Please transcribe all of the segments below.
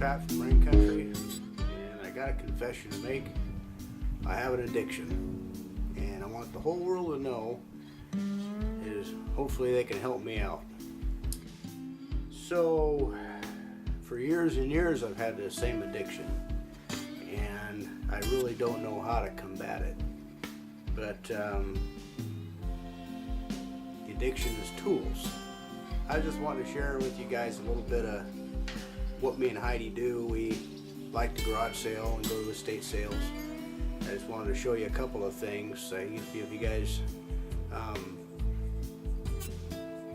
Pat from Rain Country, and I got a confession to make. I have an addiction, and I want the whole world to know is hopefully they can help me out. So for years and years I've had the same addiction, and I really don't know how to combat it. But the addiction is tools. I just want to share with you guys a little bit of what me and Heidi do. We like to garage sale and go to estate sales. I just wanted to show you a couple of things. If you guys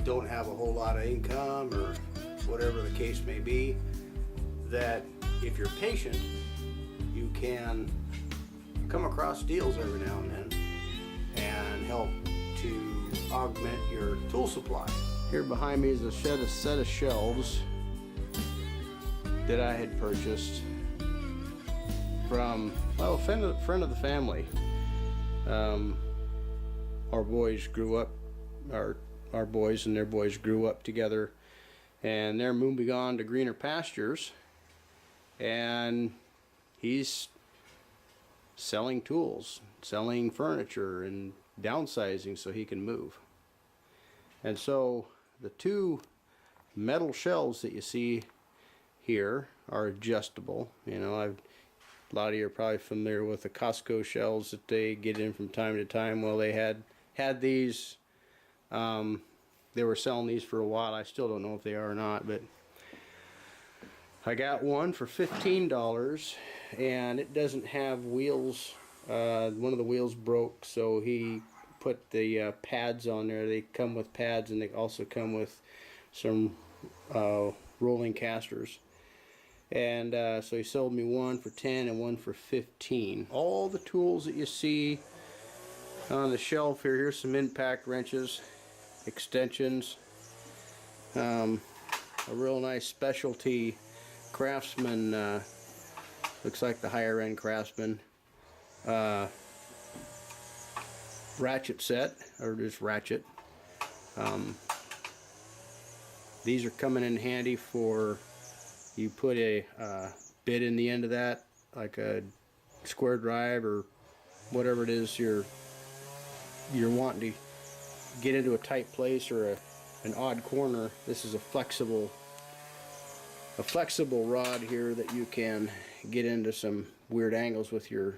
don't have a whole lot of income or whatever the case may be, that if you're patient, you can come across deals every now and then and help to augment your tool supply. Here behind me is a set of shelves that I had purchased from, well, a friend of the family. Our boys grew up, our boys and their boys grew up together, and they're moving on to greener pastures, and he's selling tools, selling furniture, and downsizing so he can move. And so the two metal shelves that you see here are adjustable. You know, a lot of you are probably familiar with the Costco shelves that they get in from time to time. Well, they had these. They were selling these for a while. I still don't know if they are or not, but I got one for $15, and it doesn't have wheels. One of the wheels broke, so he put the pads on there. They come with pads, and they also come with some rolling casters. And so he sold me one for $10 and one for $15. All the tools that you see on the shelf here, here's some impact wrenches, extensions, a real nice specialty Craftsman, looks like the higher end Craftsman ratchet set, or just ratchet. These are coming in handy for, you put a bit in the end of that, like a square drive or whatever it is you're wanting to get into a tight place or an odd corner. This is a flexible rod here that you can get into some weird angles with your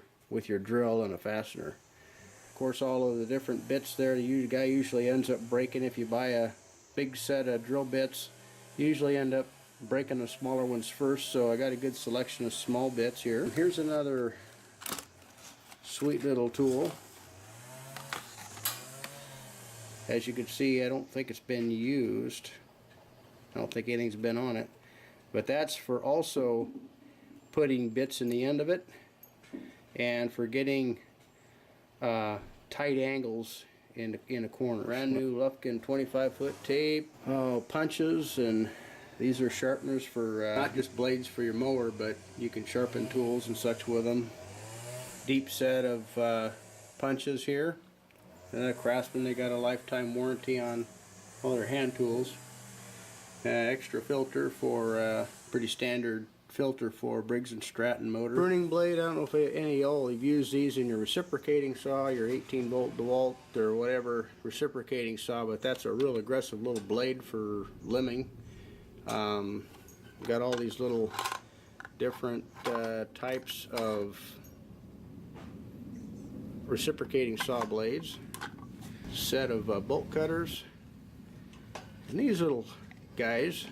drill and a fastener. Of course, all of the different bits there, the guy usually ends up breaking. If you buy a big set of drill bits, you usually end up breaking the smaller ones first, so I got a good selection of small bits here. Here's another sweet little tool. As you can see, I don't think it's been used. I don't think anything's been on it, but that's for also putting bits in the end of it and for getting tight angles in a corner. Brand new Lufkin 25-foot tape, punches, and these are sharpeners for not just blades for your mower, but you can sharpen tools and such with them. Deep set of punches here. And Craftsman, they got a lifetime warranty on all their hand tools. Extra filter for pretty standard filter for Briggs & Stratton motor. Pruning blade, I don't know if any of y'all have used these in your reciprocating saw, your 18-volt DeWalt or whatever reciprocating saw, but that's a real aggressive little blade for limbing. Got all these little different types of reciprocating saw blades. Set of bolt cutters, and these little guys,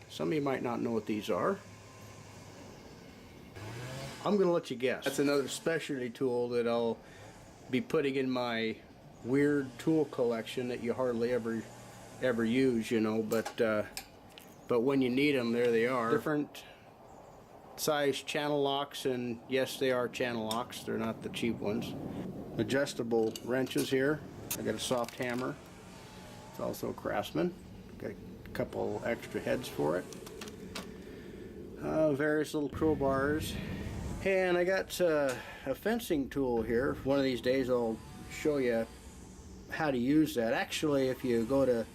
some of you might not know what these are. I'm gonna let you guess. That's another specialty tool that I'll be putting in my weird tool collection that you hardly ever use, you know, but when you need them, there they are. Different size channel locks, and yes, they are channel locks, they're not the cheap ones. Adjustable wrenches here. I got a soft hammer. It's also a Craftsman. Got a couple extra heads for it. Various little crowbars. And I got a fencing tool here. One of these days I'll show you how to use that. Actually, if you go to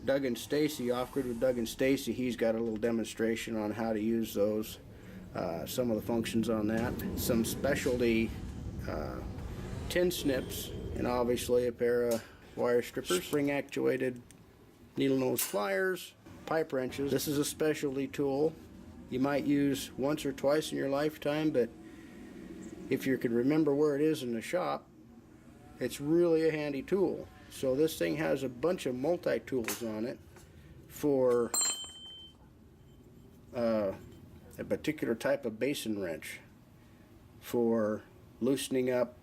Doug and Stacy, Off-Grid with Doug and Stacy, he's got a little demonstration on how to use those, some of the functions on that. Some specialty tin snips, and obviously a pair of wire strippers, spring actuated needle nose pliers, pipe wrenches. This is a specialty tool you might use once or twice in your lifetime, but if you can remember where it is in the shop, it's really a handy tool. So this thing has a bunch of multi-tools on it for a particular type of basin wrench, for loosening up,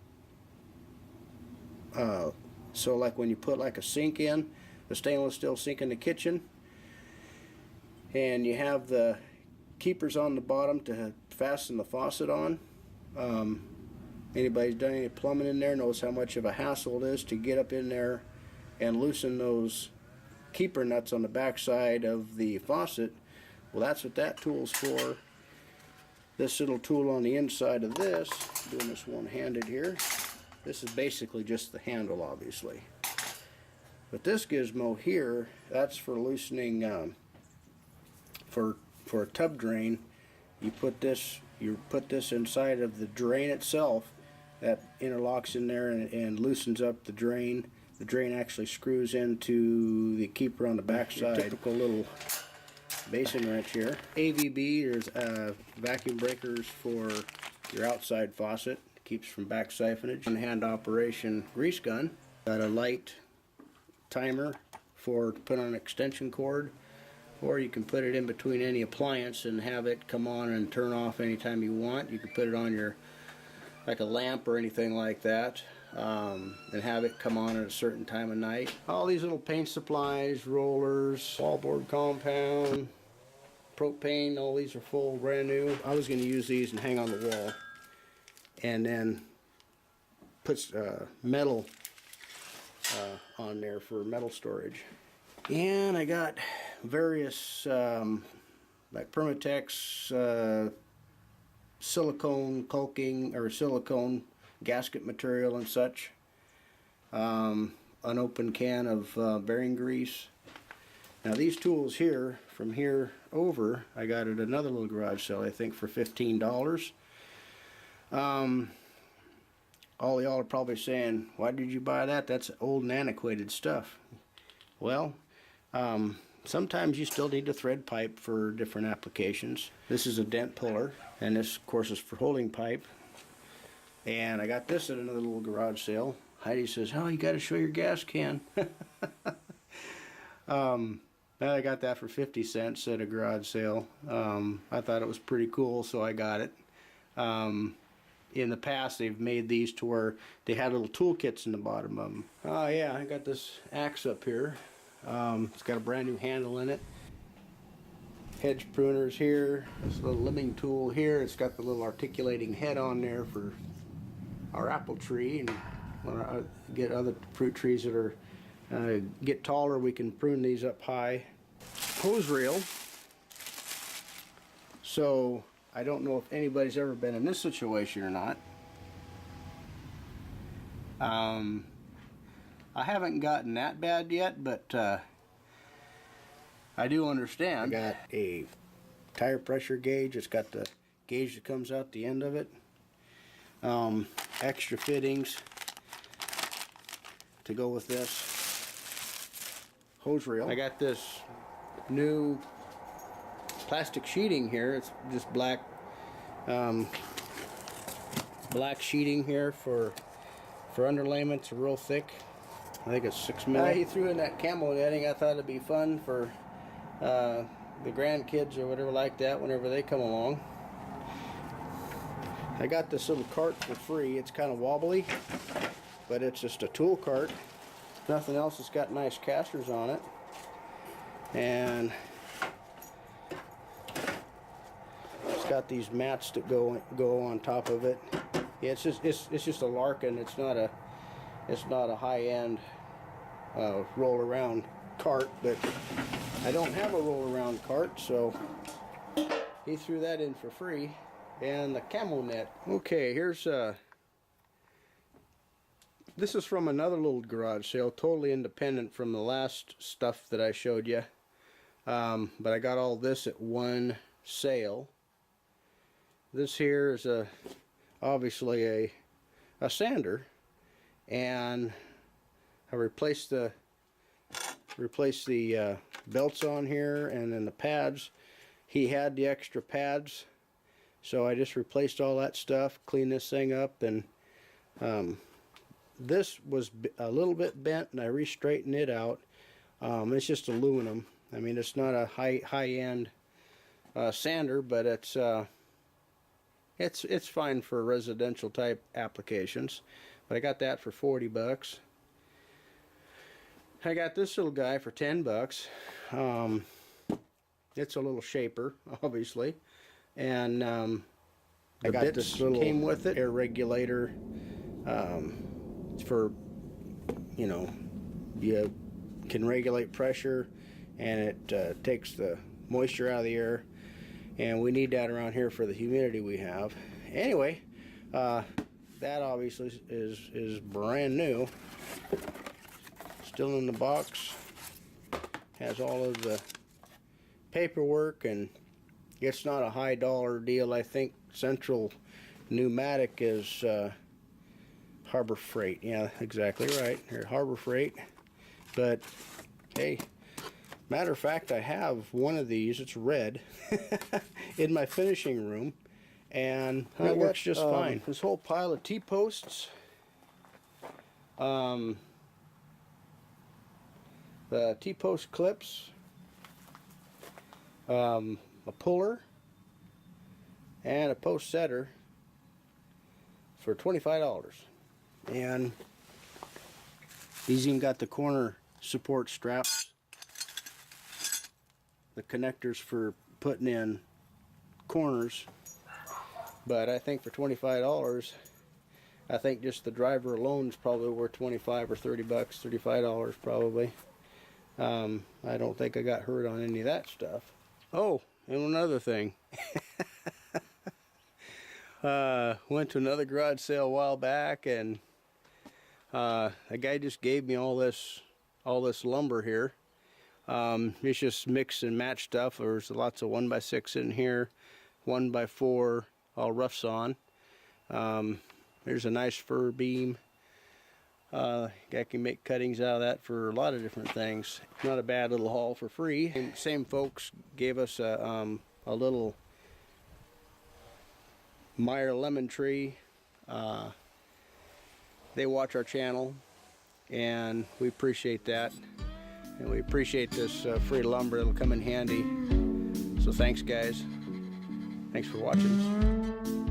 so like when you put like a sink in, a stainless steel sink in the kitchen, and you have the keepers on the bottom to fasten the faucet on. Anybody's done any plumbing in there knows how much of a hassle it is to get up in there and loosen those keeper nuts on the back side of the faucet. Well, that's what that tool's for. This little tool on the inside of this, doing this one-handed here, this is basically just the handle, obviously. But this gizmo here, that's for loosening, for a tub drain. You put this inside of the drain itself. That interlocks in there and loosens up the drain. The drain actually screws into the keeper on the back side. Typical little basin wrench here. AVB, there's vacuum breakers for your outside faucet. Keeps from back siphonage. One-hand operation grease gun. Got a light timer for put on an extension cord, or you can put it in between any appliance and have it come on and turn off anytime you want. You can put it on your, like a lamp or anything like that, and have it come on at a certain time of night. All these little paint supplies, rollers, wallboard compound, propane, all these are full, brand new. I was going to use these and hang on the wall, and then put metal on there for metal storage. And I got various like Permatex silicone caulking or silicone gasket material and such. An open can of bearing grease. Now these tools here, from here over, I got at another little garage sale, I think for $15. All y'all are probably saying, why did you buy that? That's old and antiquated stuff. Well, sometimes you still need to thread pipe for different applications. This is a dent puller, and this of course is for holding pipe. And I got this at another little garage sale. Heidi says, oh, you got to show your gas can. I got that for 50 cents at a garage sale. I thought it was pretty cool, so I got it. In the past, they've made these to where they had little toolkits in the bottom of them. Oh yeah, I got this axe up here. It's got a brand new handle in it. Hedge pruners here. This little limbing tool here. It's got the little articulating head on there for our apple tree. And when I get other fruit trees that are get taller, we can prune these up high. Hose reel. So I don't know if anybody's ever been in this situation or not. I haven't gotten that bad yet, but I do understand. I got a tire pressure gauge. It's got the gauge that comes out the end of it. Extra fittings to go with this. Hose reel. I got this new plastic sheeting here. It's just black sheeting here for underlayment. It's real thick. I think it's 6 mil. He threw in that camo netting. I thought it'd be fun for the grandkids or whatever like that whenever they come along. I got this little cart for free. It's kind of wobbly, but it's just a tool cart. Nothing else. It's got nice casters on it, and it's got these mats that go on top of it. Yeah, it's just a Larkin. It's not a high-end roll around cart, but I don't have a roll around cart, so he threw that in for free. And the camo net. Okay, here's This is from another little garage sale, totally independent from the last stuff that I showed you. But I got all this at one sale. This here is obviously a sander, and I replaced the belts on here, and then the pads. He had the extra pads, so I just replaced all that stuff, cleaned this thing up, and this was a little bit bent, and I re-straightened it out. It's just aluminum. I mean, it's not a high-end sander, but it's fine for residential type applications. But I got that for 40 bucks. I got this little guy for 10 bucks. It's a little shaper, obviously, and I got this little came with it air regulator. For, you know, you can regulate pressure, and it takes the moisture out of the air, and we need that around here for the humidity we have. Anyway, that obviously is brand new, still in the box, has all of the paperwork, and it's not a high dollar deal. I think Central Pneumatic is Harbor Freight. Yeah, exactly right. Here, Harbor Freight. But hey, matter of fact, I have one of these. It's red in my finishing room, and it works just fine. This whole pile of T-posts. The T-post clips, a puller, and a post setter for $25. And these even got the corner support straps, the connectors for putting in corners. But I think for $25, I think just the driver alone is probably worth 25 or 30 bucks, $35 probably. I don't think I got hurt on any of that stuff. Oh, and another thing. Went to another garage sale a while back, and a guy just gave me all this lumber here. It's just mix and match stuff. There's lots of 1x6 in here, 1x4, all rough sawn. There's a nice fir beam. Guy can make cuttings out of that for a lot of different things. Not a bad little haul for free. Same folks gave us a little Meyer lemon tree. They watch our channel, and we appreciate that, and we appreciate this free lumber. It'll come in handy. So thanks, guys. Thanks for watching.